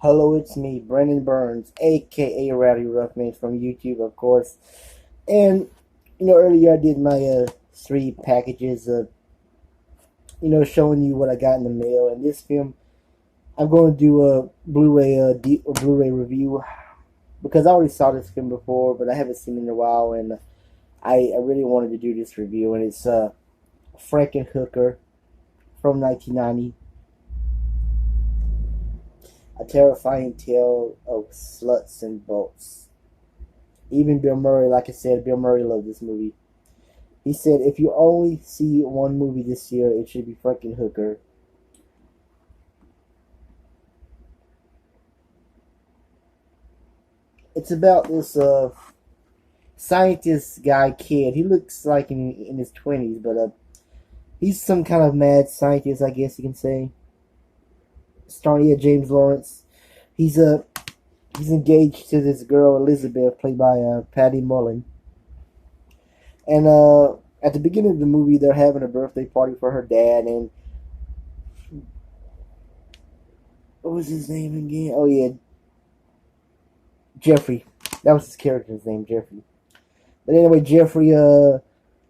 Hello, it's me, Brendan Burns, aka Rowdy Roughman from YouTube, of course. And earlier I did my three packages of showing you what I got in the mail. And this film, I'm going to do a Blu-ray review because I already saw this film before, but I haven't seen it in a while, and I really wanted to do this review. And it's FrankenHooker from 1990. A terrifying tale of sluts and bolts. Even Bill Murray, like I said, Bill Murray loved this movie. He said, if you only see one movie this year, it should be FrankenHooker. It's about this scientist guy kid. He looks like in his 20s, but he's some kind of mad scientist, I guess you can say. Starring James Lorinz. He's he's engaged to this girl Elizabeth, played by Patty Mullen. And at the beginning of the movie, they're having a birthday party for her dad, and what was his name again? Oh yeah, Jeffrey. That was his character's name, Jeffrey. But anyway, Jeffrey,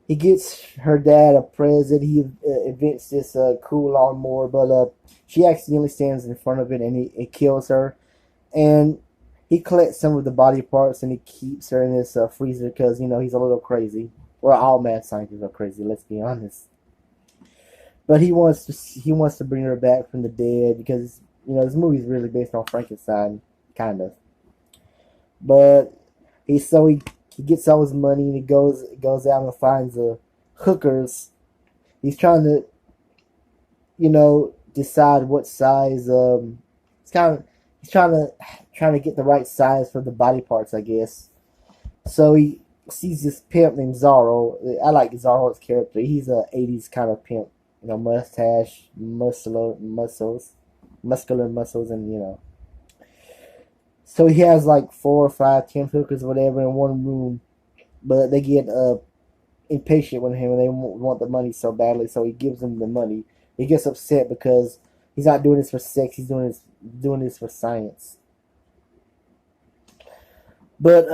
he gets her dad a present. He invents this cool lawnmower, but she accidentally stands in front of it, and it kills her. And he collects some of the body parts, and he keeps her in this freezer because he's a little crazy. Well, all mad scientists are crazy. Let's be honest. But he wants to bring her back from the dead because this movie is really based on Frankenstein, kind of. But he gets all his money and he goes out and finds hookers. He's trying to decide what size. He's trying to get the right size for the body parts, I guess. So he sees this pimp named Zorro. I like Zorro's character. He's a '80s kind of pimp. Mustache, muscular muscles, and So he has like 4 or 5, 10 hookers, whatever, in one room, but they get impatient with him and they want the money so badly. So he gives them the money. He gets upset because he's not doing this for sex. He's doing this for science. But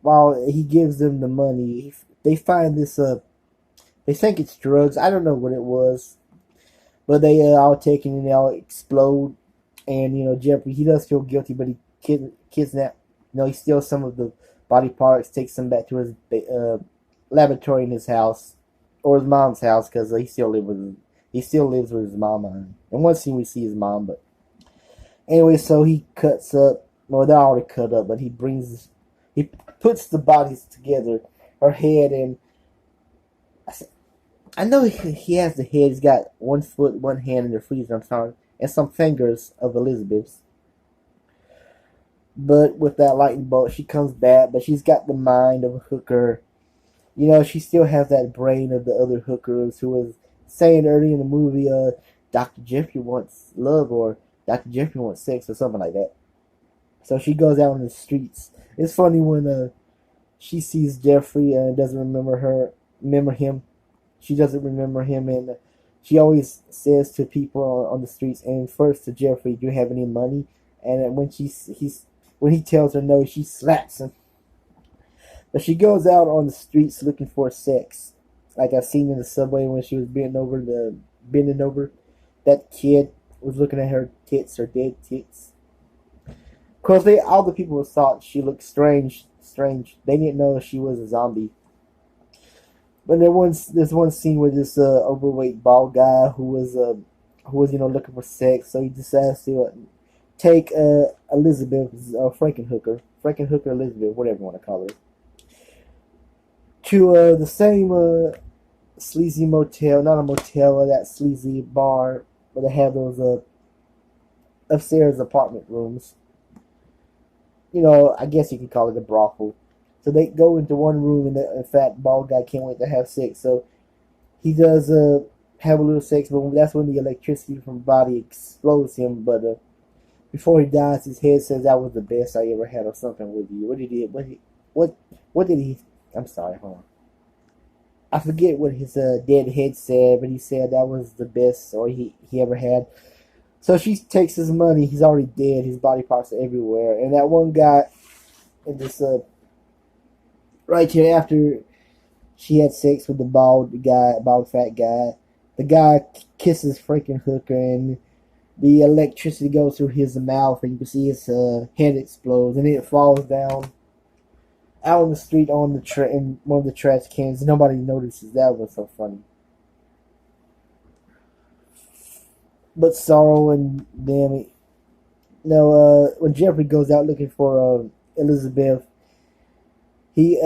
while he gives them the money, they find this. They think it's drugs. I don't know what it was, but they all take it and they all explode. And Jeffrey, he does feel guilty, but he kidnap. He steals some of the body parts, takes them back to his laboratory in his house or his mom's house because he still lives with his mama. In one scene we see his mom, but anyway, so he cuts up. Well, they're already cut up, but he puts the bodies together. Her head and I know he has the head. He's got 1 foot, 1 hand in the freezer. I'm sorry, and some fingers of Elizabeth's. But with that lightning bolt, she comes back, but she's got the mind of a hooker. She still has that brain of the other hookers who was saying early in the movie, Dr. Jeffrey wants love or Dr. Jeffrey wants sex or something like that. So she goes out on the streets. It's funny when she sees Jeffrey and doesn't remember him. She doesn't remember him, and she always says to people on the streets, and first to Jeffrey, "Do you have any money?" And when he tells her no, she slaps him. But she goes out on the streets looking for sex, like I seen in the subway when she was bending over. That kid was looking at her tits, her dead tits. Of course, all the people thought she looked strange. They didn't know she was a zombie. But there's one scene where this overweight bald guy who was looking for sex, so he decides to take Elizabeth, Frankenhooker Elizabeth, whatever you want to call her, to the same sleazy motel, not a motel, that sleazy bar where they have those upstairs apartment rooms. I guess you could call it a brothel. So they go into one room, and the fat bald guy can't wait to have sex. So he does have a little sex, but that's when the electricity from the body explodes him. But before he dies, his head says, "That was the best I ever had," or something with you. What did he? I'm sorry, hold on. I forget what his dead head said, but he said that was the best or he ever had. So she takes his money. He's already dead. His body parts are everywhere. And that one guy, in this right here after she had sex with the bald fat guy, the guy kisses FrankenHooker, and the electricity goes through his mouth, and you can see his head explodes, and it falls down out on the street on the in one of the trash cans. Nobody notices. That was so funny. But Sorrow and them, when Jeffrey goes out looking for Elizabeth, he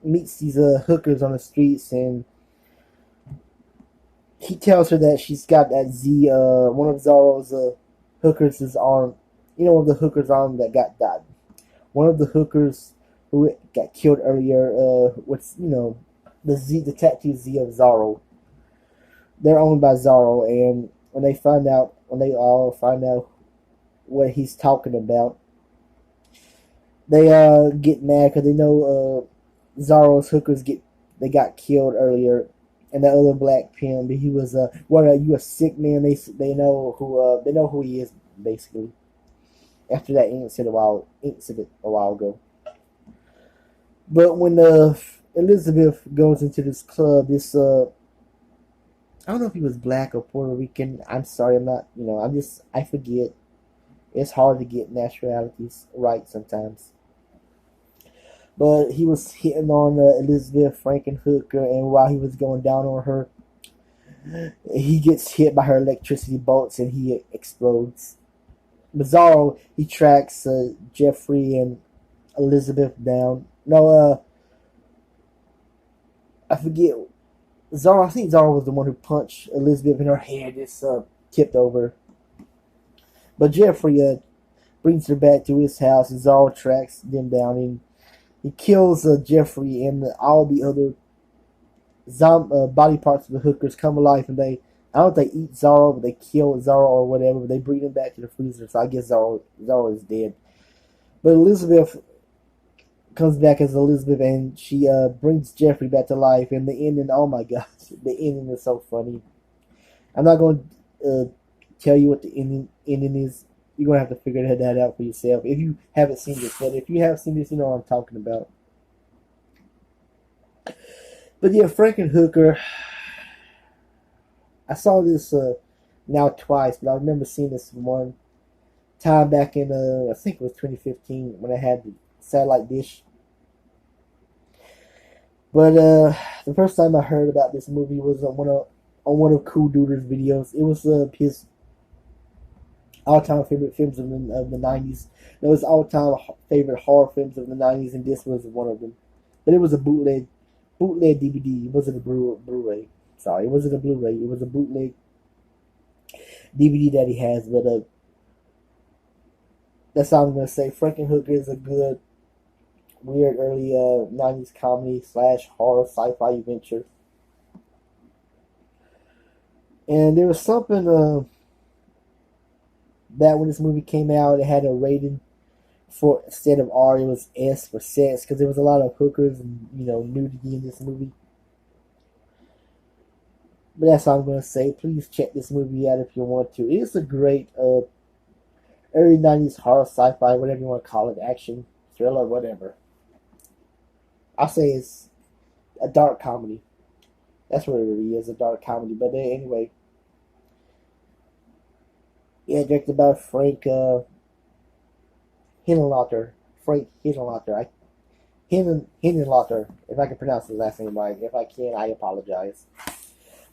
meets these hookers on the streets, and he tells her that she's got that one of Zorro's hookers' arm. One of the hookers' arm that got died. One of the hookers who got killed earlier, the tattoo Z of Zorro. They're owned by Zorro, and when they all find out what he's talking about, they get mad because they know Zorro's hookers got killed earlier, and the other black pimp, he was what are you, a sick man? They know who he is, basically. After that incident a while ago. But when Elizabeth goes into this club, I don't know if he was black or Puerto Rican. I'm sorry, I'm not. I forget. It's hard to get nationalities right sometimes. But he was hitting on Elizabeth FrankenHooker, and while he was going down on her, he gets hit by her electricity bolts and he explodes. Bizarro, he tracks Jeffrey and Elizabeth down. No, I forget. I think Zorro was the one who punched Elizabeth in her head. It's tipped over. But Jeffrey brings her back to his house, and Zorro tracks them down, and he kills Jeffrey, and all the other body parts of the hookers come alive, and I don't know if they eat Zorro, but they kill Zorro or whatever, but they bring him back to the freezer, so I guess Zorro is dead. But Elizabeth comes back as Elizabeth, and she brings Jeffrey back to life, and the ending, oh my gosh, the ending is so funny. I'm not going to tell you what the ending is. You're going to have to figure that out for yourself if you haven't seen this. But if you have seen this, you know what I'm talking about. But yeah, FrankenHooker, I saw this now twice, but I remember seeing this one time back in, I think it was 2015, when I had the satellite dish. But the first time I heard about this movie was on one of Cool Duder's videos. It was his all-time favorite films of the 90s. It was all-time favorite horror films of the 90s, and this was one of them. But it was a bootleg DVD. It wasn't a Blu-ray. Sorry, it wasn't a Blu-ray. It was a bootleg DVD that he has. But that's all I'm going to say. FrankenHooker is a good, weird, early 90s comedy / horror sci-fi adventure. And there was something that when this movie came out, it had a rating for, instead of R, it was S for sex, because there was a lot of hookers and nudity in this movie. But that's all I'm going to say. Please check this movie out if you want to. It is a great early 90s horror, sci-fi, whatever you want to call it, action, thriller, whatever. I'll say it's a dark comedy. That's what it really is, a dark comedy. But anyway, yeah, directed by Frank Henenlotter. Frank Henenlotter. Henenlotter, if I can pronounce his last name right. If I can't, I apologize.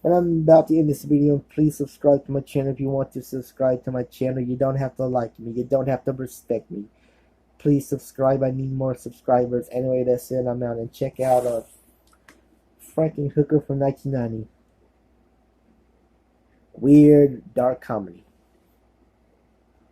And I'm about to end this video. Please subscribe to my channel if you want to subscribe to my channel. You don't have to like me. You don't have to respect me. Please subscribe. I need more subscribers. Anyway, that's it. I'm out. And check out FrankenHooker from 1990. Weird, dark comedy.